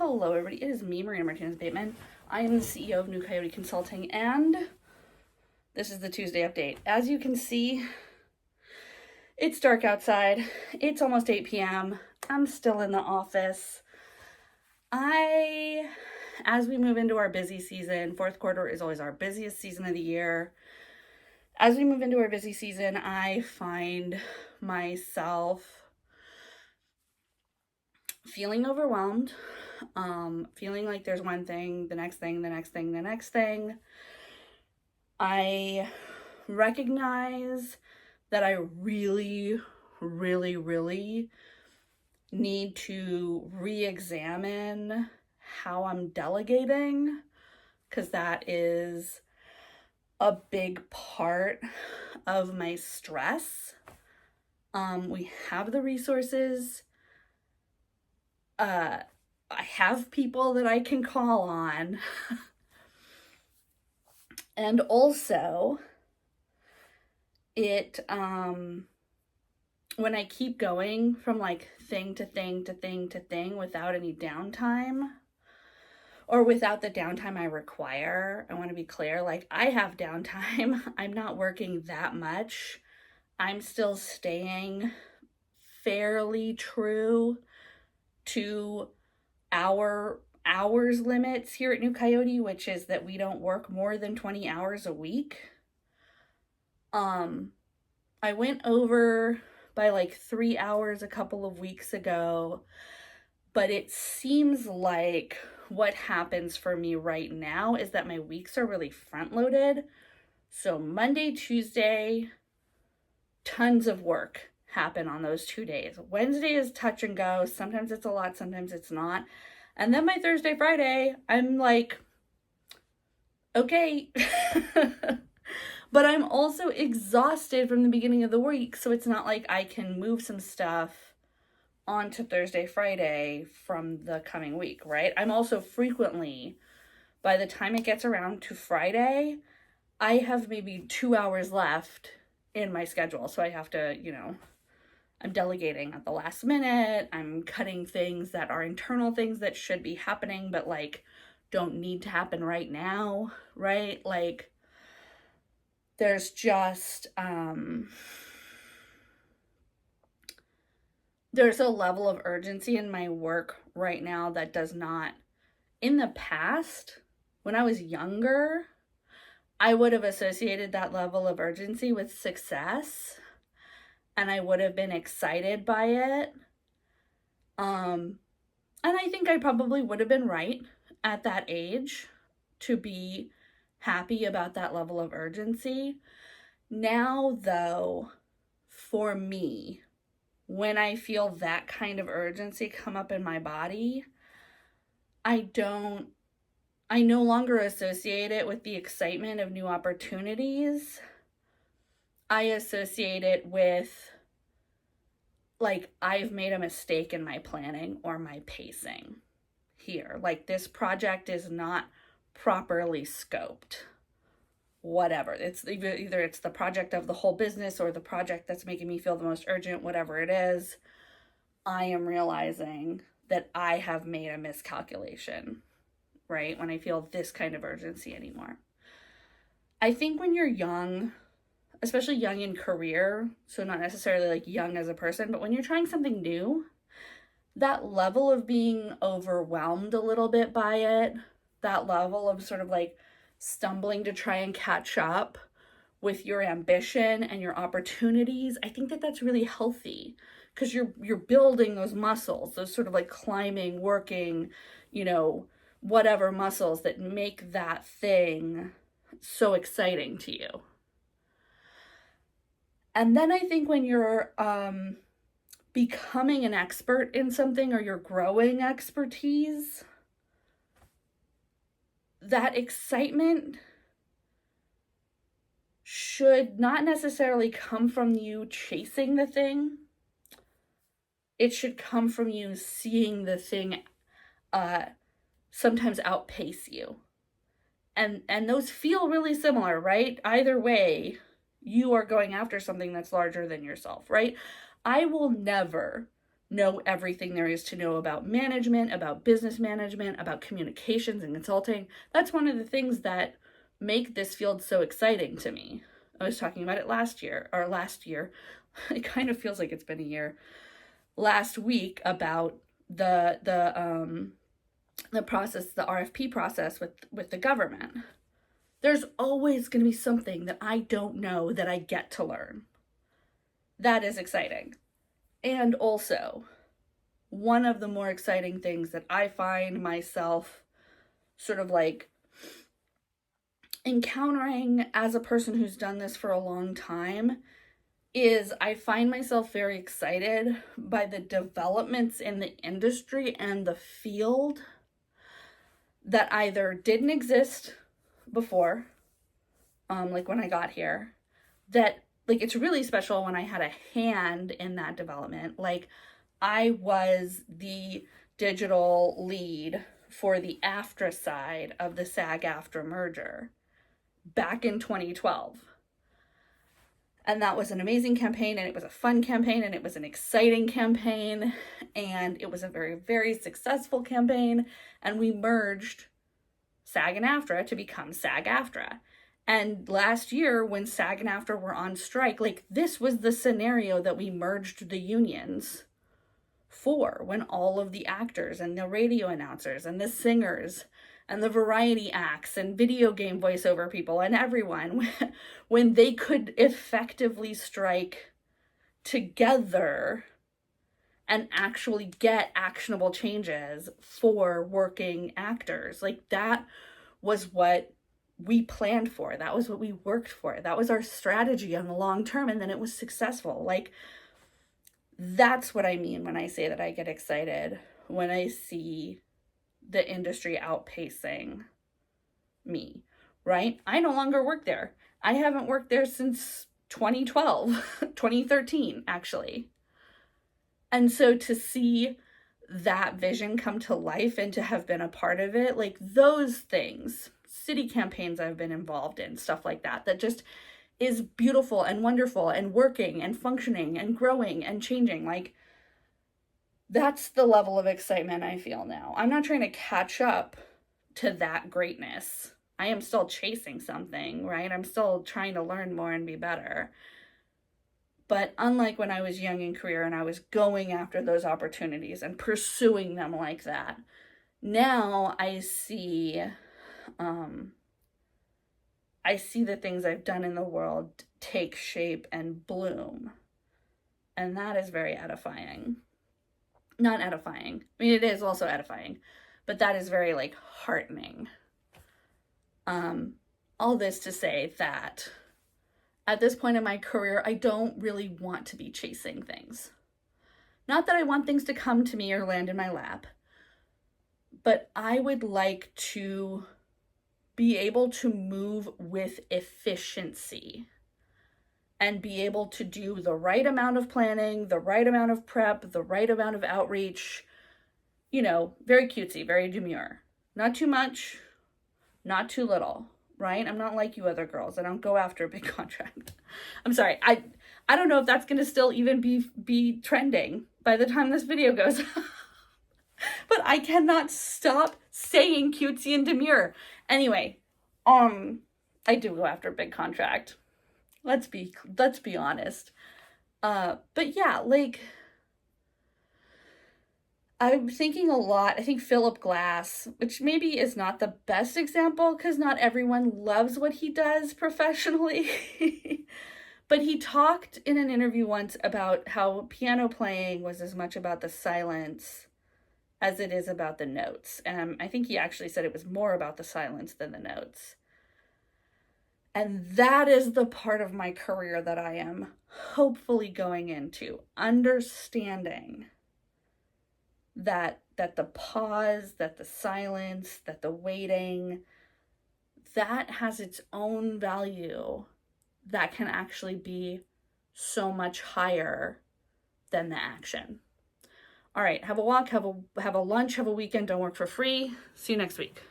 Hello, everybody. It is me, Martinez-Bateman. I am the CEO of New Coyote Consulting, and this is the Tuesday update. As you can see, it's dark outside. It's almost 8 p.m. I'm still in the office. As we move into our busy season, fourth quarter is always our busiest season of the year. As we move into our busy season, I find myself feeling overwhelmed, feeling like there's one thing, the next thing, the next thing, the next thing. I recognize that I really, really, really need to re-examine how I'm delegating, because that is a big part of my stress. We have the resources. I have people that I can call on. And also, when I keep going from like thing to thing to thing to thing without any downtime, or without the downtime I require, I want to be clear, like I have downtime. I'm not working that much. I'm still staying fairly true to our hours limits here at New Coyote, which is that we don't work more than 20 hours a week. I went over by like 3 hours a couple of weeks ago, but it seems like what happens for me right now is that my weeks are really front loaded. So Monday, Tuesday, tons of work happen on those 2 days. Wednesday is touch and go. Sometimes it's a lot, sometimes it's not. And then by Thursday, Friday, I'm like, okay. But I'm also exhausted from the beginning of the week, so it's not like I can move some stuff onto Thursday, Friday from the coming week, right? I'm also frequently, by the time it gets around to Friday, I have maybe 2 hours left in my schedule. So I have to, I'm delegating at the last minute. I'm cutting things that are internal things that should be happening, but like don't need to happen right now, right? Like there's just, there's a level of urgency in my work right now that does not, in the past, when I was younger, I would have associated that level of urgency with success, and I would have been excited by it. And I think I probably would have been right at that age to be happy about that level of urgency. Now, though, for me, when I feel that kind of urgency come up in my body, I no longer associate it with the excitement of new opportunities. I associate it with like I've made a mistake in my planning or my pacing here. Like this project is not properly scoped. Whatever. It's either it's the project of the whole business or the project that's making me feel the most urgent, whatever it is. I am realizing that I have made a miscalculation, right? When I feel this kind of urgency anymore. I think when you're young, especially young in career, so not necessarily like young as a person, but when you're trying something new, that level of being overwhelmed a little bit by it, that level of sort of like stumbling to try and catch up with your ambition and your opportunities, I think that that's really healthy because you're building those muscles, those sort of like climbing, working, whatever muscles that make that thing so exciting to you. And then I think when you're becoming an expert in something or you're growing expertise, that excitement should not necessarily come from you chasing the thing. It should come from you seeing the thing sometimes outpace you. And those feel really similar, right? Either way, you are going after something that's larger than yourself, right? I will never know everything there is to know about management, about business management, about communications and consulting. That's one of the things that make this field so exciting to me. I was talking about it last year. It kind of feels like it's been a year. Last week, about the process, the RFP process with the government. There's always going to be something that I don't know that I get to learn. That is exciting. And also, one of the more exciting things that I find myself sort of like encountering as a person who's done this for a long time is I find myself very excited by the developments in the industry and the field that either didn't exist before, like when I got here, that like it's really special when I had a hand in that development. Like I was the digital lead for the AFTRA side of the SAG-AFTRA merger back in 2012. And that was an amazing campaign, and it was a fun campaign, and it was an exciting campaign, and it was a very, very successful campaign. And we merged SAG and AFTRA to become SAG-AFTRA. And last year, when SAG and AFTRA were on strike, like this was the scenario that we merged the unions for, when all of the actors and the radio announcers and the singers and the variety acts and video game voiceover people and everyone, when they could effectively strike together and actually get actionable changes for working actors. Like that was what we planned for. That was what we worked for. That was our strategy on the long term. And then it was successful. Like that's what I mean when I say that I get excited when I see the industry outpacing me, right? I no longer work there. I haven't worked there since 2012, 2013, actually. And so to see that vision come to life and to have been a part of it, like those things, city campaigns I've been involved in, stuff like that, that just is beautiful and wonderful and working and functioning and growing and changing. Like that's the level of excitement I feel now. I'm not trying to catch up to that greatness. I am still chasing something, right? I'm still trying to learn more and be better. But unlike when I was young in career and I was going after those opportunities and pursuing them like that, now I see the things I've done in the world take shape and bloom. And that is very edifying. Not edifying. I mean, it is also edifying, but that is very like heartening. All this to say that at this point in my career, I don't really want to be chasing things. Not that I want things to come to me or land in my lap, but I would like to be able to move with efficiency and be able to do the right amount of planning, the right amount of prep, the right amount of outreach, very cutesy, very demure. Not too much, not too little, right? I'm not like you other girls. I don't go after a big contract. I'm sorry. I don't know if that's going to still even be trending by the time this video goes up. But I cannot stop saying cutesy and demure. Anyway, I do go after a big contract. Let's be honest. But yeah, like I'm thinking a lot. I think Phillip Glass, which maybe is not the best example because not everyone loves what he does professionally. But he talked in an interview once about how piano playing was as much about the silence as it is about the notes. And I think he actually said it was more about the silence than the notes. And that is the part of my career that I am hopefully going into, understanding that the pause, that the silence, that the waiting, that has its own value that can actually be so much higher than the action. All right, have a walk, have a lunch, have a weekend, don't work for free. See you next week.